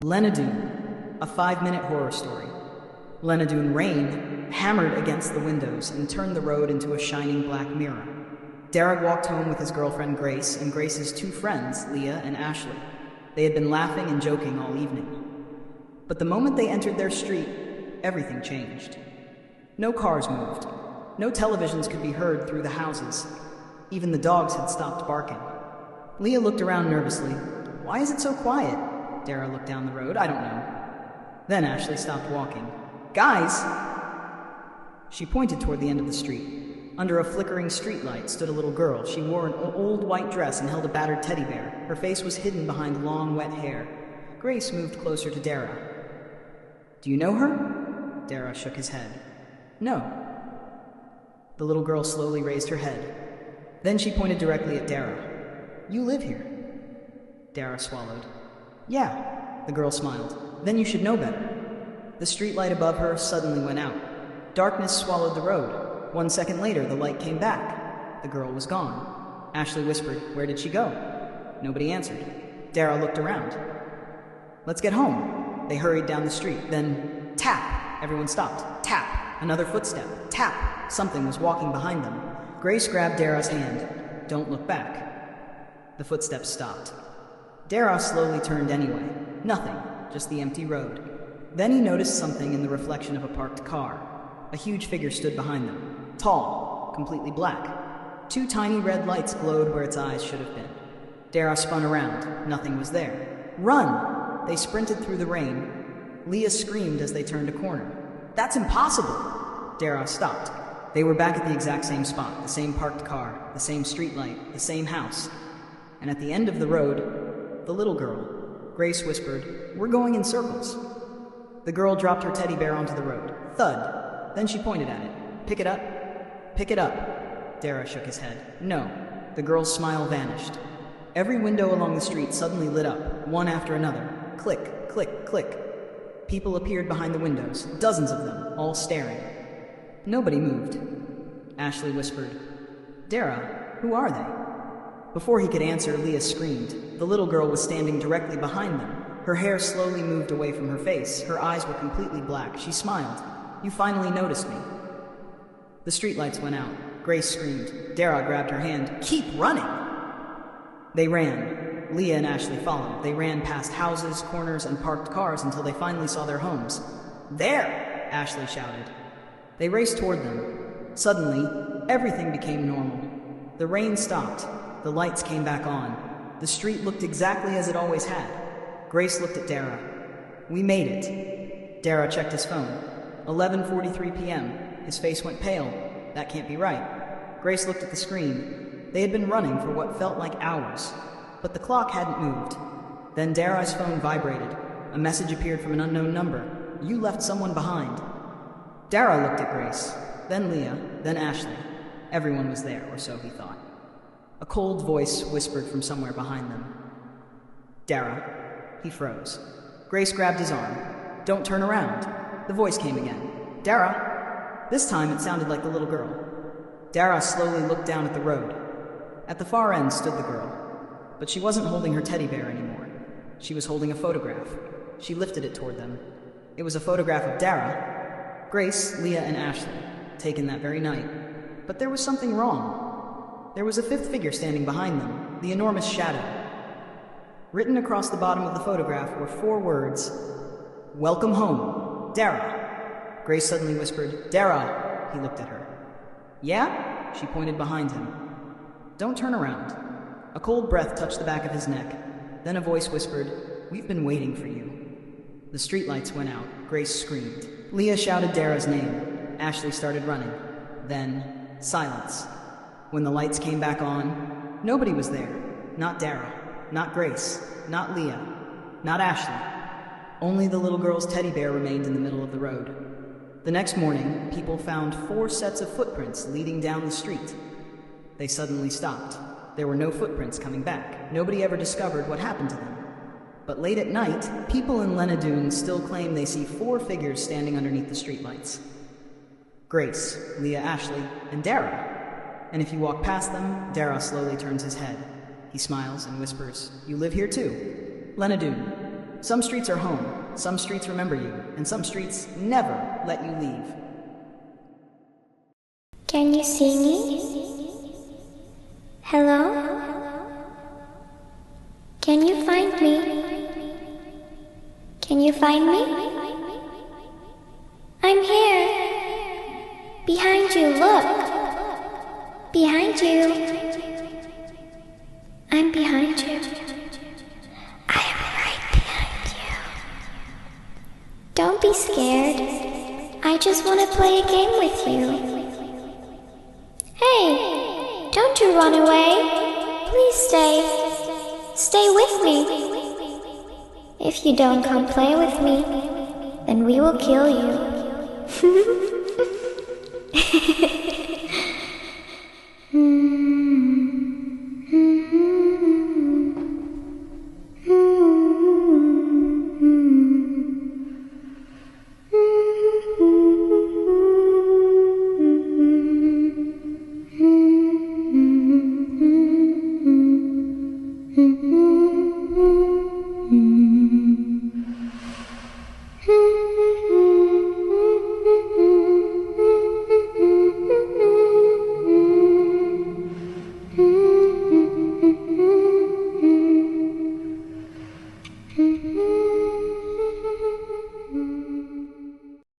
Lenadoon, a 5-minute horror story. Lenadoon rain hammered against the windows and turned the road into a shining black mirror. Derek walked home with his girlfriend Grace and Grace's two friends, Leah and Ashley. They had been laughing and joking all evening. But the moment they entered their street, everything changed. No cars moved. No televisions could be heard through the houses. Even the dogs had stopped barking. Leah looked around nervously. "Why is it so quiet?" Dara looked down the road. "I don't know." Then Ashley stopped walking. "Guys!" She pointed toward the end of the street. Under a flickering streetlight stood a little girl. She wore an old white dress and held a battered teddy bear. Her face was hidden behind long, wet hair. Grace moved closer to Dara. "Do you know her?" Dara shook his head. "No." The little girl slowly raised her head. Then she pointed directly at Dara. "You live here." Dara swallowed. "Yeah," the girl smiled. "Then you should know better." The streetlight above her suddenly went out. Darkness swallowed the road. 1 second later, the light came back. The girl was gone. Ashley whispered, "Where did she go?" Nobody answered. Dara looked around. "Let's get home." They hurried down the street. Then, tap! Everyone stopped. Tap! Another footstep. Tap! Something was walking behind them. Grace grabbed Dara's hand. "Don't look back." The footsteps stopped. Dara slowly turned anyway. Nothing, just the empty road. Then he noticed something in the reflection of a parked car. A huge figure stood behind them. Tall, completely black. 2 tiny red lights glowed where its eyes should have been. Dara spun around. Nothing was there. "Run!" They sprinted through the rain. Leah screamed as they turned a corner. "That's impossible!" Dara stopped. They were back at the exact same spot, the same parked car, the same streetlight, the same house. And at the end of the road, the little girl. Grace whispered, "We're going in circles." The girl dropped her teddy bear onto the road. Thud. Then she pointed at it. "Pick it up." "Pick it up." Dara shook his head. "No." The girl's smile vanished. Every window along the street suddenly lit up, one after another. Click, click, click. People appeared behind the windows, dozens of them, all staring. Nobody moved. Ashley whispered, "Dara, who are they?" Before he could answer, Leah screamed. The little girl was standing directly behind them. Her hair slowly moved away from her face. Her eyes were completely black. She smiled. "You finally noticed me." The streetlights went out. Grace screamed. Dara grabbed her hand. "Keep running!" They ran. Leah and Ashley followed. They ran past houses, corners, and parked cars until they finally saw their homes. "There!" Ashley shouted. They raced toward them. Suddenly, everything became normal. The rain stopped. The lights came back on. The street looked exactly as it always had. Grace looked at Dara. "We made it." Dara checked his phone. 11:43 p.m. His face went pale. That can't be right. Grace looked at the screen. They had been running for what felt like hours, but the clock hadn't moved. Then Dara's phone vibrated. A message appeared from an unknown number. "You left someone behind." Dara looked at Grace, then Leah, then Ashley. Everyone was there, or so he thought. A cold voice whispered from somewhere behind them. "Dara." He froze. Grace grabbed his arm. "Don't turn around." The voice came again. "Dara." This time it sounded like the little girl. Dara slowly looked down at the road. At the far end stood the girl. But she wasn't holding her teddy bear anymore. She was holding a photograph. She lifted it toward them. It was a photograph of Dara, Grace, Leah, and Ashley, taken that very night. But there was something wrong. There was a 5th figure standing behind them, the enormous shadow. Written across the bottom of the photograph were 4 words, "Welcome home, Dara." Grace suddenly whispered, "Dara." He looked at her. "Yeah?" She pointed behind him. "Don't turn around." A cold breath touched the back of his neck. Then a voice whispered, "We've been waiting for you." The streetlights went out. Grace screamed. Leah shouted Dara's name. Ashley started running. Then, silence. When the lights came back on, nobody was there. Not Dara, not Grace, not Leah, not Ashley. Only the little girl's teddy bear remained in the middle of the road. The next morning, people found 4 sets of footprints leading down the street. They suddenly stopped. There were no footprints coming back. Nobody ever discovered what happened to them. But late at night, people in Lenadoon still claim they see 4 figures standing underneath the streetlights. Grace, Leah, Ashley, and Dara. And if you walk past them, Dara slowly turns his head. He smiles and whispers, "You live here too?" Lenadoon. Some streets are home, some streets remember you, and some streets never let you leave. Can you see me? Hello? Can you find me? Can you find me? I'm here. Behind you, look. Behind you. I'm behind you. I am right behind you. Don't be scared. I just want to play a game with you. Hey, don't you run away. Please stay. Stay with me. If you don't come play with me, then we will kill you.